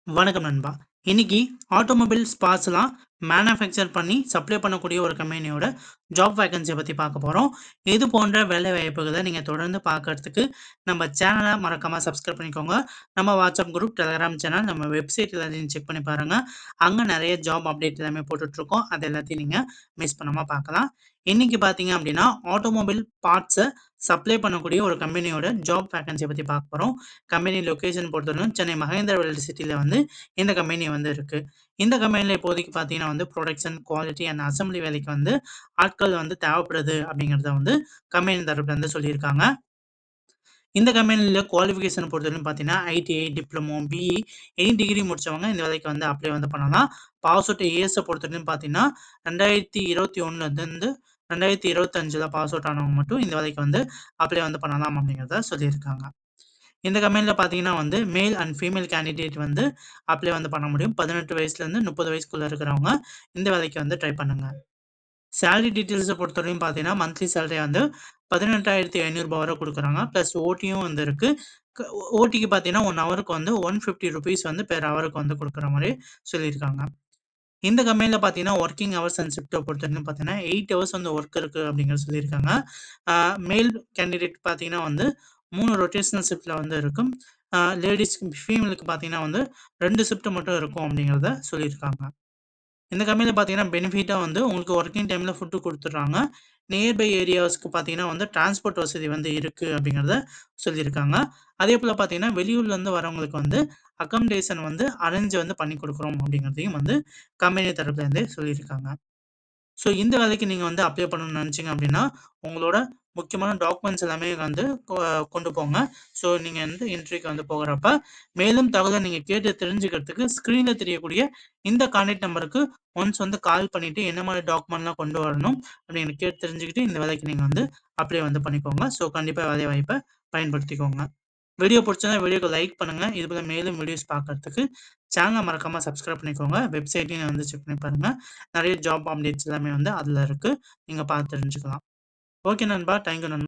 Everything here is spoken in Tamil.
வணக்கம் நண்பா. இன்னைக்கு ஆட்டோமொபைல் பார்ட்ஸ்லாம் மேனுஃபேக்சர் பண்ணி சப்ளை பண்ணக்கூடிய ஒரு கம்பெனியோட ஜாப் வேக்கன்ஸிய பத்தி பார்க்க போறோம். இது போன்ற வேலை வாய்ப்புகள நீங்க தொடர்ந்து பார்க்கறதுக்கு நம்ம சேனல மறக்காம சப்ஸ்கிரைப் பண்ணிக்கோங்க. நம்ம வாட்ஸ்அப் குரூப், டெலகிராம் சேனல், நம்ம வெப்சைட் எல்லாத்தையும் செக் பண்ணி பாருங்க. அங்க நெறைய ஜாப் அப்டேட் எல்லாமே போட்டுட்ருக்கோம். அது எல்லாத்தையும் நீங்க மிஸ் பண்ணாம பார்க்கலாம். இன்னைக்கு பார்த்தீங்க அப்டின்னா, ஆட்டோமொபைல் பார்ட்ஸ சப்ளை பண்ணக்கூடிய ஒரு கம்பெனியோட ஜாப் வேக்கன்ஸிய பத்தி பார்க்க போறோம். கம்பெனி லொகேஷன் பொறுத்தவரைக்கும் சென்னை மகேந்திரா வேர்ல்ட் சிட்டில வந்து இந்த கம்பெனி வந்து இருக்கு. இந்த கம்பெனில இப்போதைக்கு பார்த்தீங்கன்னா வந்து புரொடக்ஷன், குவாலிட்டி அண்ட் அசெம்பிளி வேலைக்கு வந்து ஆட்கள் வந்து தேவைப்படுது அப்படிங்கிறத வந்து கம்பெனி தரப்புல இருந்து சொல்லியிருக்காங்க. இந்த கம்பெனில குவாலிஃபிகேஷன் பொறுத்தவரைக்கும் பார்த்தீங்கன்னா, ITI, diploma, BE any degree முடிச்சவங்க இந்த வேலைக்கு வந்து அப்ளை வந்து பண்ணலாம். பாஸ் அவுட் இயர்ஸ பொறுத்தவரைக்கும் பார்த்தீங்கன்னா, 2021லருந்து 2025ல பாஸ் அவுட் ஆனவங்க மட்டும் இந்த வேலைக்கு வந்து அப்ளை வந்து பண்ணலாம் அப்படிங்கிறத சொல்லியிருக்காங்க. இந்த கம்பெனில பார்த்தீங்கன்னா வந்து, மேல் அண்ட் ஃபீமேல் கேண்டிடேட் வந்து அப்ளை வந்து பண்ண முடியும். 18 வயசுலேருந்து 30 வயசுக்குள்ள இருக்கிறவங்க இந்த வேலைக்கு வந்து ட்ரை பண்ணுங்க. சேலரி டீட்டெயில்ஸ பொறுத்தவரைக்கும் பார்த்தீங்கன்னா, மந்த்லி சேலரி வந்து ரூ. 18,500 வரை குடுக்குறாங்க. பிளஸ் ஓடியும் வந்து இருக்கு. ஓடிக்கு பார்த்தீங்கன்னா, 1 ஹவருக்கு வந்து ரூ. 150 வந்து பெர் ஹவருக்கு வந்து குடுக்குற மாரி சொல்லியிருக்காங்க. இந்த கம்பெனில பார்த்தீங்கன்னா, வொர்க்கிங் ஹவர்ஸ் அண்ட் ஷிஃப்ட்ட பொறுத்தவரைக்கும் பார்த்தீங்கன்னா, 8 ஹவர்ஸ் வந்து வொர்க் இருக்கு அப்படிங்கிறது சொல்லியிருக்காங்க. அ மேல் கேண்டிடேட் பார்த்தீங்கன்னா வந்து 3 ரொட்டேஷனல் ஷிஃப்ட்ல வந்து இருக்கும். ஃபீமேலுக்கு பார்த்தீங்கன்னா வந்து 2 ஷிஃப்ட் மட்டும் இருக்கும் அப்படிங்கிறத சொல்லியிருக்காங்க. இந்த கம்பெனில பார்த்தீங்கன்னா, பெனிஃபிட்டா வந்து உங்களுக்கு வொர்க்கிங் டைம்ல ஃபுட் குடுத்துடுறாங்க. நியர்பை ஏரியாஸ்க்கு பார்த்தீங்கன்னா வந்து டிரான்ஸ்போர்ட் வசதி வந்து இருக்கு அப்படிங்கிறத சொல்லியிருக்காங்க. அதேபோல பார்த்தீங்கன்னா, வெளியூர்லேருந்து வரவங்களுக்கு வந்து அக்காமடேஷன் வந்து அரேஞ்ச் வந்து பண்ணி குடுக்குறோம் அப்படிங்கிறதையும் வந்து கம்பெனி தரப்புலேருந்தே சொல்லியிருக்காங்க. ஸோ இந்த வேலைக்கு நீங்க வந்து அப்ளை பண்ணணும்னு நெனச்சீங்க அப்டின்னா, உங்களோட முக்கியமான டாக்குமெண்ட்ஸ் எல்லாமே வந்து கொண்டு போங்க. ஸோ நீங்க வந்து இன்டர்வியூக்கு வந்து போகுறப்ப, மேலும் தகவல நீங்க கேட்டு தெரிஞ்சுக்கிறதுக்கு ஸ்க்ரீன்ல தெரியக்கூடிய இந்த கான்டாக்ட் நம்பருக்கு ஒன்ஸ் வந்து கால் பண்ணிட்டு, என்ன மாரி டாக்குமெண்ட்லாம் கொண்டு வரணும் அப்டின்னு கேட்டு தெரிஞ்சுக்கிட்டு, இந்த வேலைக்கு நீங்க வந்து அப்ளை வந்து பண்ணிக்கோங்க. ஸோ கண்டிப்பா வேலை வாய்ப்ப பயன்படுத்திக்கோங்க. வீடியோ புடிச்சிருந்தா வீடியோக்கு லைக் பண்ணுங்க. இது போல மேலும் வீடியோஸ் பார்க்கறதுக்கு சேனல மறக்காம சப்ஸ்கிரைப் பண்ணிக்கோங்க. வெப்சைட்டையும் வந்து செக் பண்ணி பாருங்க. நெறைய ஜாப் அப்டேட்ஸ் எல்லாமே வந்து அதுல இருக்கு. நீங்க பார்த்து தெரிஞ்சுக்கலாம். ஓகே நண்பா. தேங்க் யூ நண்பா.